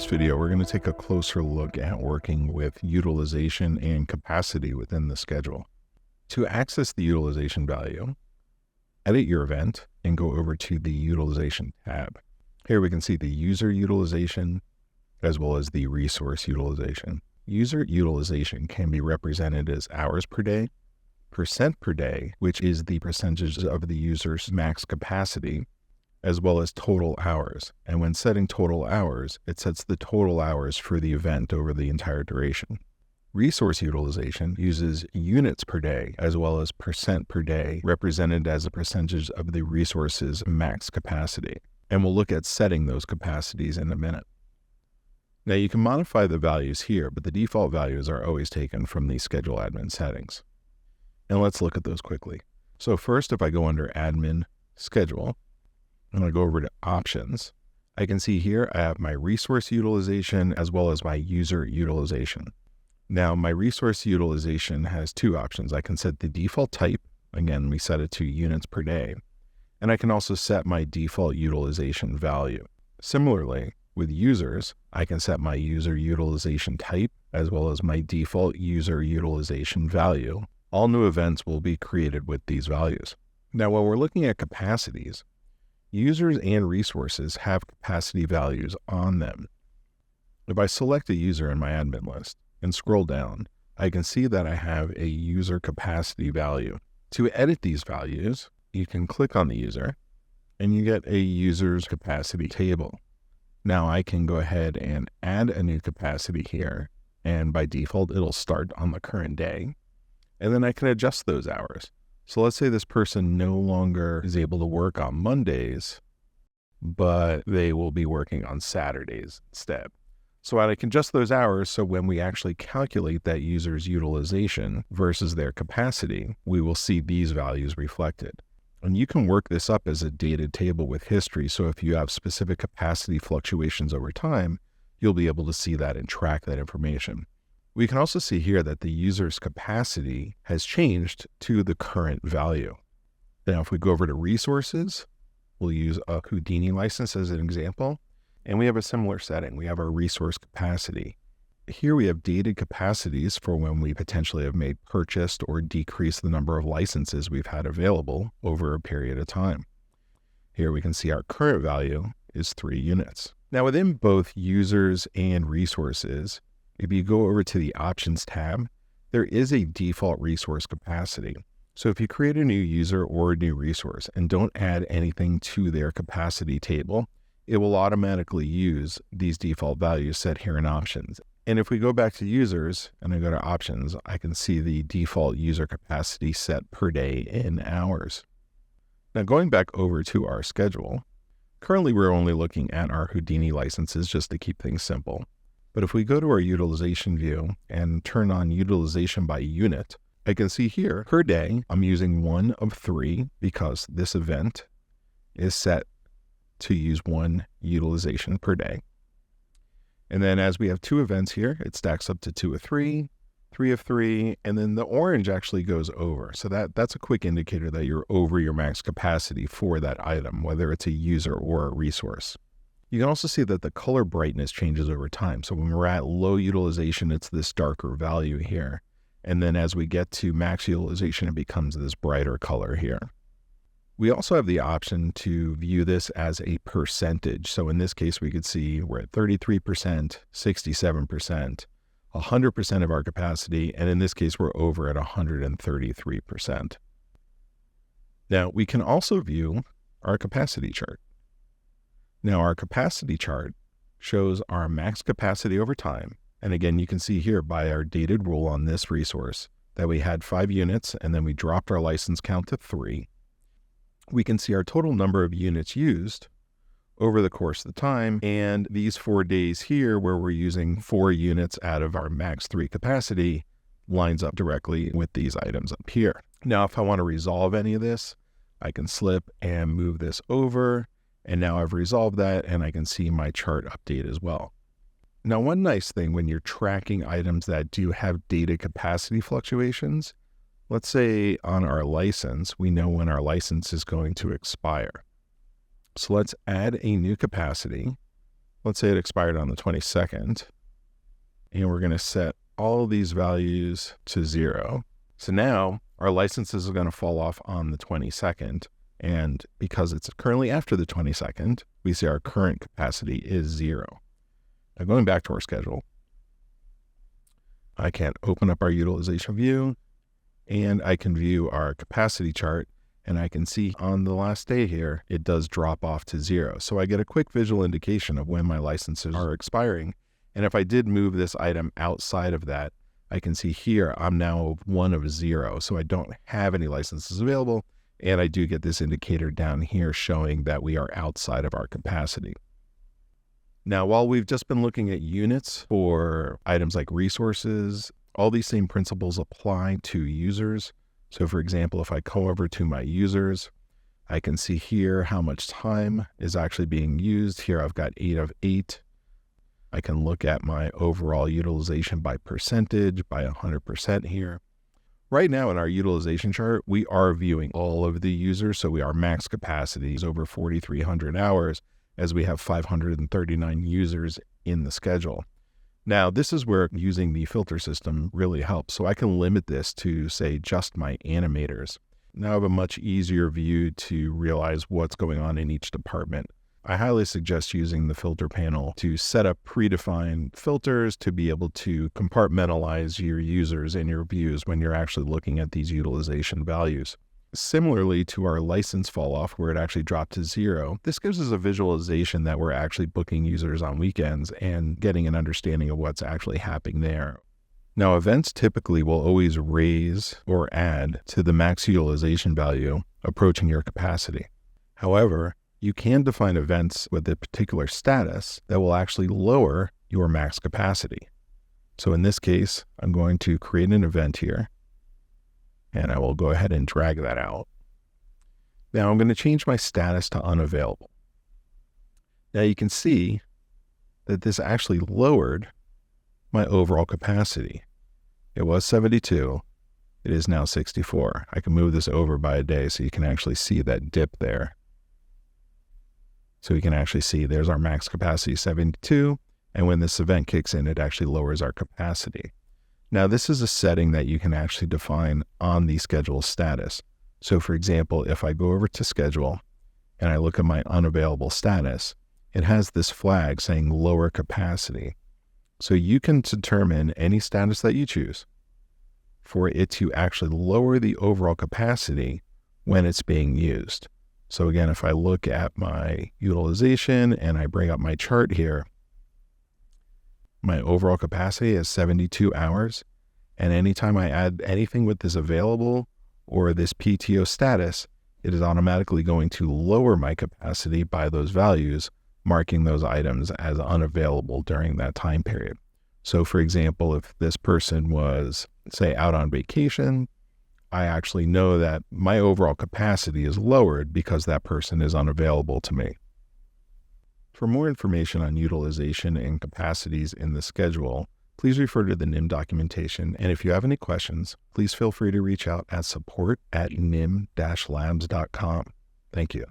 this video, we're going to take a closer look at working with utilization and capacity within the schedule. To access the utilization value, edit your event and go over to the Utilization tab. Here we can see the user utilization as well as the resource utilization. User utilization can be represented as hours per day, percent per day, which is the percentage of the user's max capacity, as well as total hours. And when setting total hours, it sets the total hours for the event over the entire duration. Resource utilization uses units per day as well as percent per day, represented as a percentage of the resource's max capacity. And we'll look at setting those capacities in a minute. Now you can modify the values here, but the default values are always taken from the schedule admin settings. And let's look at those quickly. So first, if I go under admin schedule, and I go over to options, I can see here I have my resource utilization as well as my user utilization. Now my resource utilization has two options. I can set the default type. Again, we set it to units per day. And I can also set my default utilization value. Similarly, with users, I can set my user utilization type as well as my default user utilization value. All new events will be created with these values. Now, when we're looking at capacities, users and resources have capacity values on them. If I select a user in my admin list and scroll down, I can see that I have a user capacity value. To edit these values, you can click on the user and you get a user's capacity table. Now I can go ahead and add a new capacity here, and by default, it'll start on the current day. And then I can adjust those hours. So let's say this person no longer is able to work on Mondays, but they will be working on Saturdays instead. So I can adjust those hours so when we actually calculate that user's utilization versus their capacity, we will see these values reflected. And you can work this up as a dated table with history. So if you have specific capacity fluctuations over time, you'll be able to see that and track that information. We can also see here that the user's capacity has changed to the current value. Now, if we go over to resources, we'll use a Houdini license as an example, and we have a similar setting. We have our resource capacity. Here we have dated capacities for when we potentially have made purchased or decreased the number of licenses we've had available over a period of time. Here we can see our current value is 3 units. Now, within both users and resources, if you go over to the Options tab, there is a default resource capacity. So if you create a new user or a new resource and don't add anything to their capacity table, it will automatically use these default values set here in Options. And if we go back to users and I go to Options, I can see the default user capacity set per day in hours. Now going back over to our schedule, currently we're only looking at our Houdini licenses just to keep things simple. But if we go to our utilization view and turn on utilization by unit, I can see here per day, I'm using 1 of 3 because this event is set to use 1 utilization per day. And then as we have 2 events here, it stacks up to 2 of 3, 3 of 3, and then the orange actually goes over. So that's a quick indicator that you're over your max capacity for that item, whether it's a user or a resource. You can also see that the color brightness changes over time. So when we're at low utilization, it's this darker value here. And then as we get to max utilization, it becomes this brighter color here. We also have the option to view this as a percentage. So in this case, we could see we're at 33%, 67%, 100% of our capacity. And in this case, we're over at 133%. Now we can also view our capacity chart. Now our capacity chart shows our max capacity over time. And again, you can see here by our dated rule on this resource that we had 5 units and then we dropped our license count to 3. We can see our total number of units used over the course of the time. And these 4 days here where we're using 4 units out of our max 3 capacity lines up directly with these items up here. Now, if I want to resolve any of this, I can slip and move this over. And now I've resolved that and I can see my chart update as well. Now, one nice thing when you're tracking items that do have data capacity fluctuations, let's say on our license, we know when our license is going to expire. So let's add a new capacity Let's say it expired on the 22nd, and we're going to set all of these values to 0. So now our licenses are going to fall off on the 22nd. And because it's currently after the 22nd, we see our current capacity is 0. Now going back to our schedule, I can open up our utilization view, and I can view our capacity chart, and I can see on the last day here, it does drop off to 0. So I get a quick visual indication of when my licenses are expiring. And if I did move this item outside of that, I can see here I'm now 1 of 0. So I don't have any licenses available. And I do get this indicator down here showing that we are outside of our capacity. Now, while we've just been looking at units for items like resources, all these same principles apply to users. So for example, if I go over to my users, I can see here how much time is actually being used. Here I've got 8 of 8. I can look at my overall utilization by percentage, by 100% here. Right now in our utilization chart, we are viewing all of the users. So our max capacity is over 4,300 hours as we have 539 users in the schedule. Now, this is where using the filter system really helps. So I can limit this to, say, just my animators. Now I have a much easier view to realize what's going on in each department. I highly suggest using the filter panel to set up predefined filters to be able to compartmentalize your users and your views when you're actually looking at these utilization values. Similarly to our license fall off where it actually dropped to 0, this gives us a visualization that we're actually booking users on weekends and getting an understanding of what's actually happening there. Now, events typically will always raise or add to the max utilization value approaching your capacity. However, you can define events with a particular status that will actually lower your max capacity. So in this case, I'm going to create an event here, and I will go ahead and drag that out. Now I'm going to change my status to unavailable. Now you can see that this actually lowered my overall capacity. It was 72. It is now 64. I can move this over by a day so you can actually see that dip there. So we can actually see there's our max capacity 72. And when this event kicks in, it actually lowers our capacity. Now, this is a setting that you can actually define on the schedule status. So for example, if I go over to schedule and I look at my unavailable status, it has this flag saying lower capacity. So you can determine any status that you choose for it to actually lower the overall capacity when it's being used. So again, if I look at my utilization and I bring up my chart here, my overall capacity is 72 hours. And anytime I add anything with this available or this PTO status, it is automatically going to lower my capacity by those values, marking those items as unavailable during that time period. So for example, if this person was, say, out on vacation, I actually know that my overall capacity is lowered because that person is unavailable to me. For more information on utilization and capacities in the schedule, please refer to the NIM documentation. And if you have any questions, please feel free to reach out at support@nim-labs.com. Thank you.